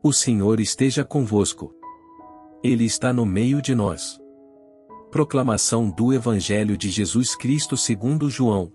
O Senhor esteja convosco. Ele está no meio de nós. Proclamação do Evangelho de Jesus Cristo segundo João.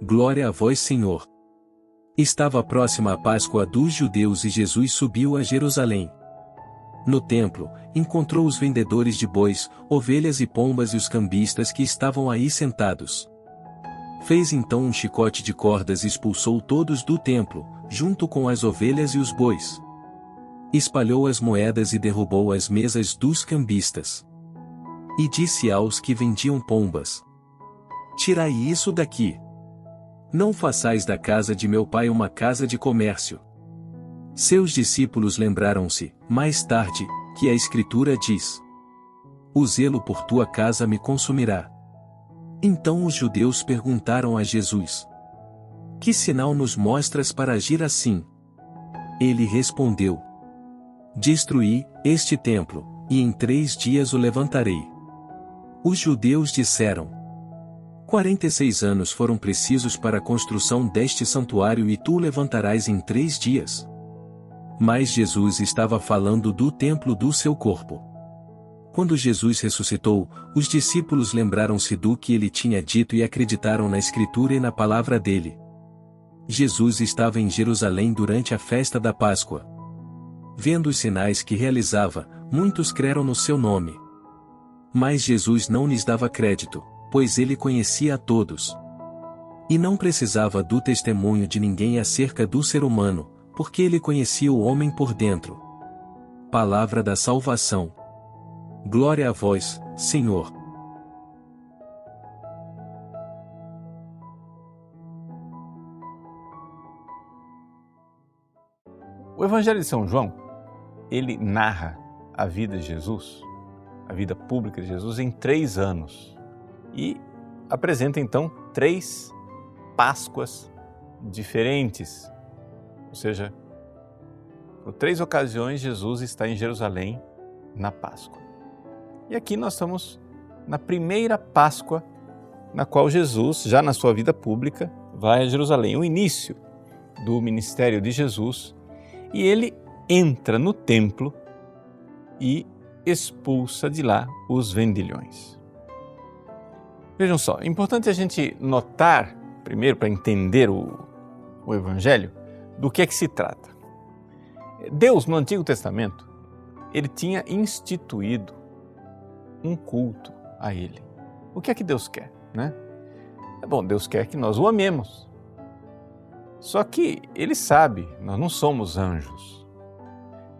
Glória a vós, Senhor. Estava próxima a Páscoa dos judeus e Jesus subiu a Jerusalém. No templo, encontrou os vendedores de bois, ovelhas e pombas e os cambistas que estavam aí sentados. Fez então um chicote de cordas e expulsou todos do templo, junto com as ovelhas e os bois. Espalhou as moedas e derrubou as mesas dos cambistas. E disse aos que vendiam pombas: Tirai isso daqui. Não façais da casa de meu pai uma casa de comércio. Seus discípulos lembraram-se, mais tarde, que a Escritura diz: O zelo por tua casa me consumirá. Então os judeus perguntaram a Jesus: Que sinal nos mostras para agir assim? Ele respondeu: Destruí este templo, e em 3 dias o levantarei. Os judeus disseram: 46 anos foram precisos para a construção deste santuário e tu o levantarás em 3 dias. Mas Jesus estava falando do templo do seu corpo. Quando Jesus ressuscitou, os discípulos lembraram-se do que ele tinha dito e acreditaram na Escritura e na palavra dele. Jesus estava em Jerusalém durante a festa da Páscoa. Vendo os sinais que realizava, muitos creram no seu nome. Mas Jesus não lhes dava crédito, pois ele conhecia a todos. E não precisava do testemunho de ninguém acerca do ser humano, porque ele conhecia o homem por dentro. Palavra da salvação. Glória a vós, Senhor. O Evangelho de São João, ele narra a vida de Jesus, a vida pública de Jesus em 3 anos. E apresenta então 3 Páscoas diferentes. Ou seja, por 3 ocasiões Jesus está em Jerusalém na Páscoa. E aqui nós estamos na primeira Páscoa, na qual Jesus, já na sua vida pública, vai a Jerusalém. O início do ministério de Jesus, e ele entra no templo e expulsa de lá os vendilhões. Vejam só, é importante a gente notar, primeiro para entender o Evangelho, do que é que se trata. Deus, no Antigo Testamento, ele tinha instituído um culto a ele. O que é que Deus quer, né? Bom, Deus quer que nós o amemos. Só que ele sabe, nós não somos anjos.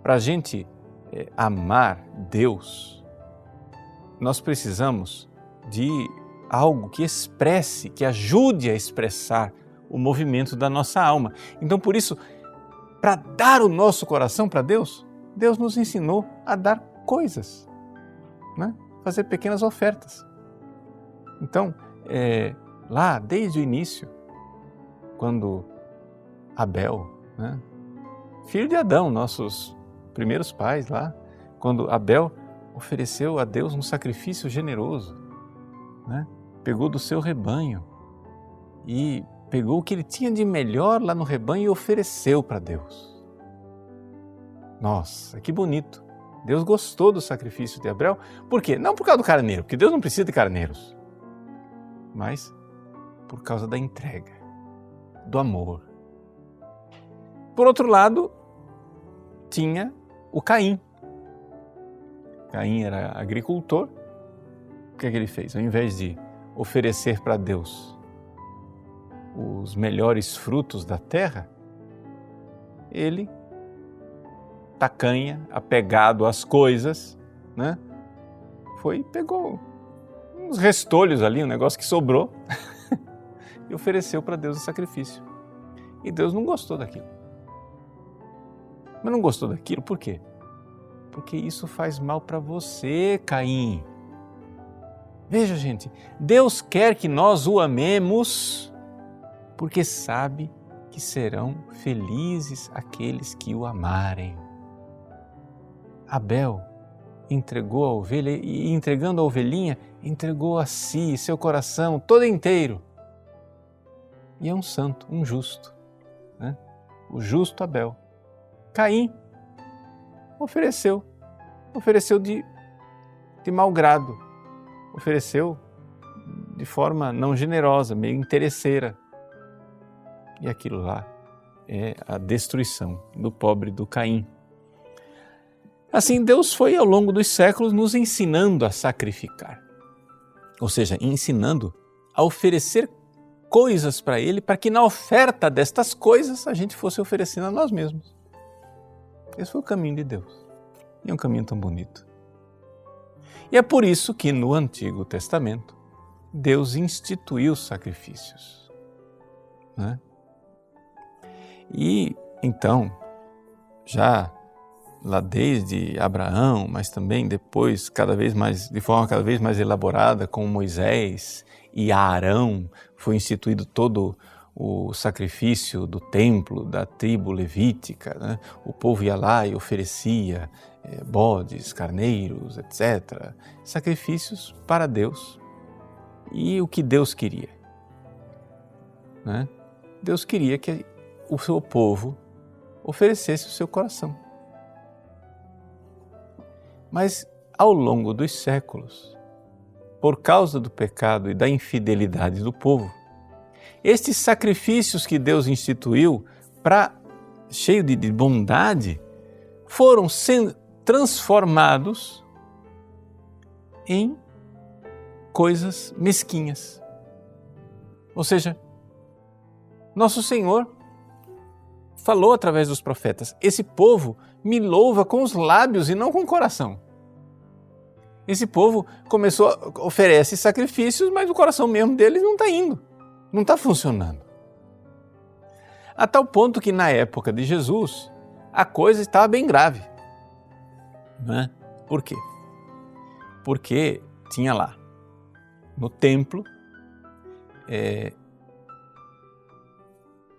Para a gente amar Deus, nós precisamos de algo que expresse, que ajude a expressar o movimento da nossa alma. Então, por isso, para dar o nosso coração para Deus, Deus nos ensinou a dar coisas, né? Fazer pequenas ofertas. Então, lá desde o início, quando Abel, né, filho de Adão, nossos primeiros pais lá, quando Abel ofereceu a Deus um sacrifício generoso, né, pegou do seu rebanho e pegou o que ele tinha de melhor lá no rebanho e ofereceu para Deus. Nossa, que bonito! Deus gostou do sacrifício de Abel. Por quê? Não por causa do carneiro, porque Deus não precisa de carneiros, mas por causa da entrega, do amor. Por outro lado, tinha o Caim. Caim era agricultor. O que é que ele fez? Ao invés de oferecer para Deus os melhores frutos da terra, ele, tacanha, apegado às coisas, né? Pegou uns restolhos ali, um negócio que sobrou e ofereceu para Deus o sacrifício. E Deus não gostou daquilo. Mas não gostou daquilo por quê? Porque isso faz mal para você, Caim. Veja, gente, Deus quer que nós o amemos porque sabe que serão felizes aqueles que o amarem. Abel entregou a ovelha e, entregando a ovelhinha, entregou a si, seu coração todo inteiro. E é um santo, um justo, né? O justo Abel. Caim ofereceu de mau grado, ofereceu de forma não generosa, meio interesseira. E aquilo lá é a destruição do pobre do Caim. Assim, Deus foi ao longo dos séculos nos ensinando a sacrificar, ou seja, ensinando a oferecer coisas para Ele, para que na oferta destas coisas a gente fosse oferecendo a nós mesmos. Esse foi o caminho de Deus. E é um caminho tão bonito. E é por isso que no Antigo Testamento Deus instituiu sacrifícios, né? E então, já lá desde Abraão, mas também depois, de forma cada vez mais elaborada, com Moisés e Arão, foi instituído todo o sacrifício do templo, da tribo levítica, né? O povo ia lá e oferecia bodes, carneiros, etc. Sacrifícios para Deus. E o que Deus queria, né? Deus queria que o seu povo oferecesse o seu coração. Mas ao longo dos séculos, por causa do pecado e da infidelidade do povo, estes sacrifícios que Deus instituiu, cheio de bondade, foram sendo transformados em coisas mesquinhas. Ou seja, nosso Senhor falou através dos profetas: esse povo me louva com os lábios e não com o coração. Esse povo oferece sacrifícios, mas o coração mesmo deles não está indo, não está funcionando. A tal ponto que na época de Jesus, a coisa estava bem grave. Né? Por quê? Porque tinha lá, no templo,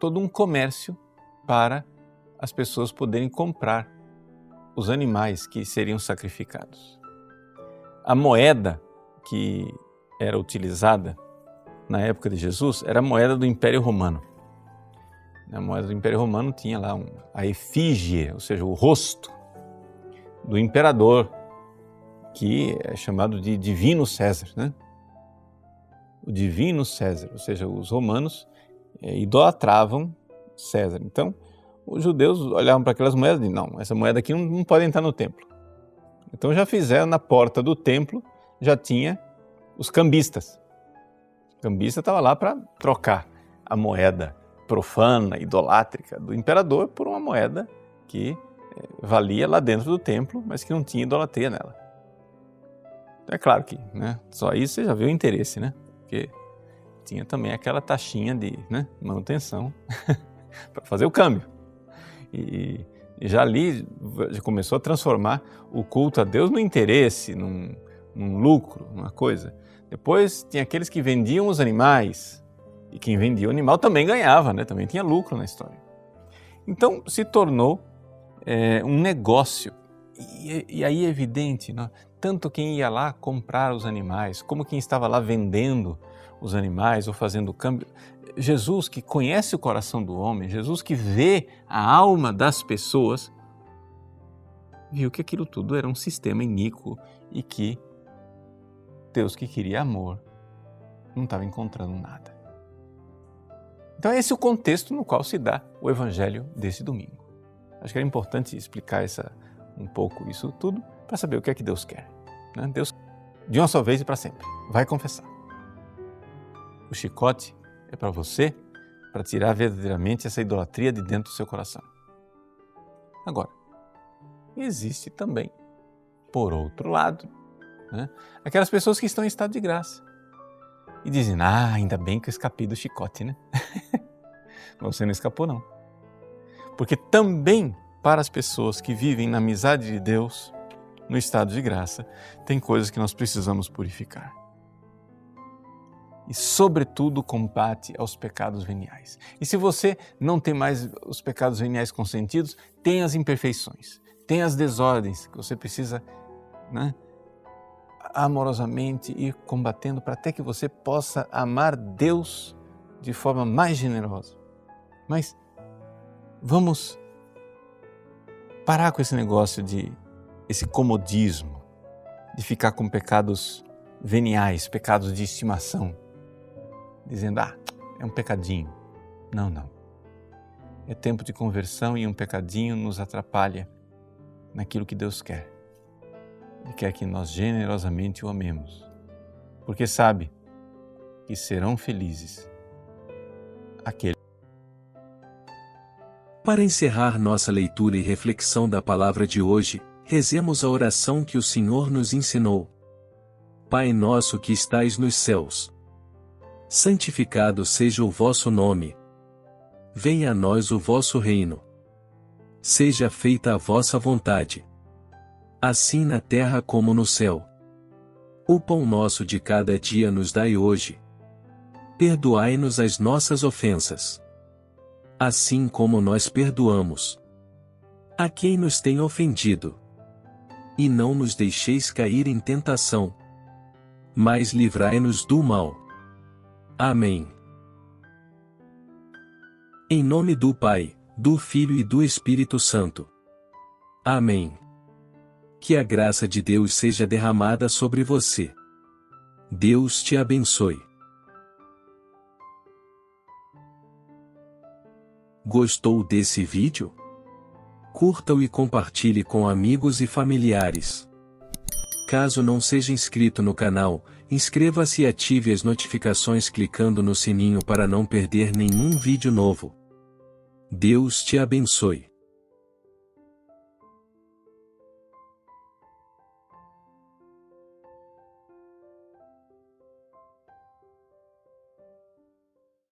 todo um comércio para as pessoas poderem comprar os animais que seriam sacrificados. A moeda que era utilizada na época de Jesus era a moeda do Império Romano. A moeda do Império Romano tinha lá a efígie, ou seja, o rosto do imperador, que é chamado de Divino César, né? O Divino César, ou seja, os romanos idolatravam César. Então, os judeus olhavam para aquelas moedas e diziam: não, essa moeda aqui não pode entrar no templo. Então já fizeram na porta do templo, já tinha os cambistas. O cambista estava lá para trocar a moeda profana, idolátrica do imperador por uma moeda que valia lá dentro do templo, mas que não tinha idolatria nela. Então é claro que, né, só isso você já viu o interesse, né? Porque tinha também aquela taxinha de, né, manutenção para fazer o câmbio. E já ali já começou a transformar o culto a Deus no interesse, num lucro, numa coisa. Depois tinha aqueles que vendiam os animais, e quem vendia o animal também ganhava, né? Também tinha lucro na história. Então se tornou um negócio. E aí é evidente, né? Tanto quem ia lá comprar os animais, como quem estava lá vendendo os animais ou fazendo o câmbio. Jesus, que conhece o coração do homem, Jesus que vê a alma das pessoas, viu que aquilo tudo era um sistema iníquo e que Deus, que queria amor, não estava encontrando nada. Então esse é o contexto no qual se dá o evangelho desse domingo. Acho que era importante explicar um pouco isso tudo para saber o que é que Deus quer, né? Deus, de uma só vez e para sempre, vai confessar. O chicote é para você, para tirar verdadeiramente essa idolatria de dentro do seu coração. Agora, existe também, por outro lado, né, aquelas pessoas que estão em estado de graça e dizem: ainda bem que eu escapei do chicote, né? Mas você não escapou, não. Porque também para as pessoas que vivem na amizade de Deus, no estado de graça, tem coisas que nós precisamos purificar. E, sobretudo, combate aos pecados veniais. E se você não tem mais os pecados veniais consentidos, tem as imperfeições, tem as desordens que você precisa, né, amorosamente ir combatendo para até que você possa amar Deus de forma mais generosa. Mas vamos parar com esse negócio esse comodismo, de ficar com pecados veniais, pecados de estimação, dizendo, é um pecadinho. Não, não. É tempo de conversão e um pecadinho nos atrapalha naquilo que Deus quer. Ele quer que nós generosamente o amemos, porque sabe que serão felizes aqueles. Para encerrar nossa leitura e reflexão da palavra de hoje, rezemos a oração que o Senhor nos ensinou. Pai nosso que estais nos céus, santificado seja o vosso nome. Venha a nós o vosso reino. Seja feita a vossa vontade, assim na terra como no céu. O pão nosso de cada dia nos dai hoje. Perdoai-nos as nossas ofensas, assim como nós perdoamos a quem nos tem ofendido. E não nos deixeis cair em tentação, mas livrai-nos do mal. Amém. Em nome do Pai, do Filho e do Espírito Santo. Amém. Que a graça de Deus seja derramada sobre você. Deus te abençoe. Gostou desse vídeo? Curta-o e compartilhe com amigos e familiares. Caso não seja inscrito no canal, inscreva-se e ative as notificações clicando no sininho para não perder nenhum vídeo novo. Deus te abençoe.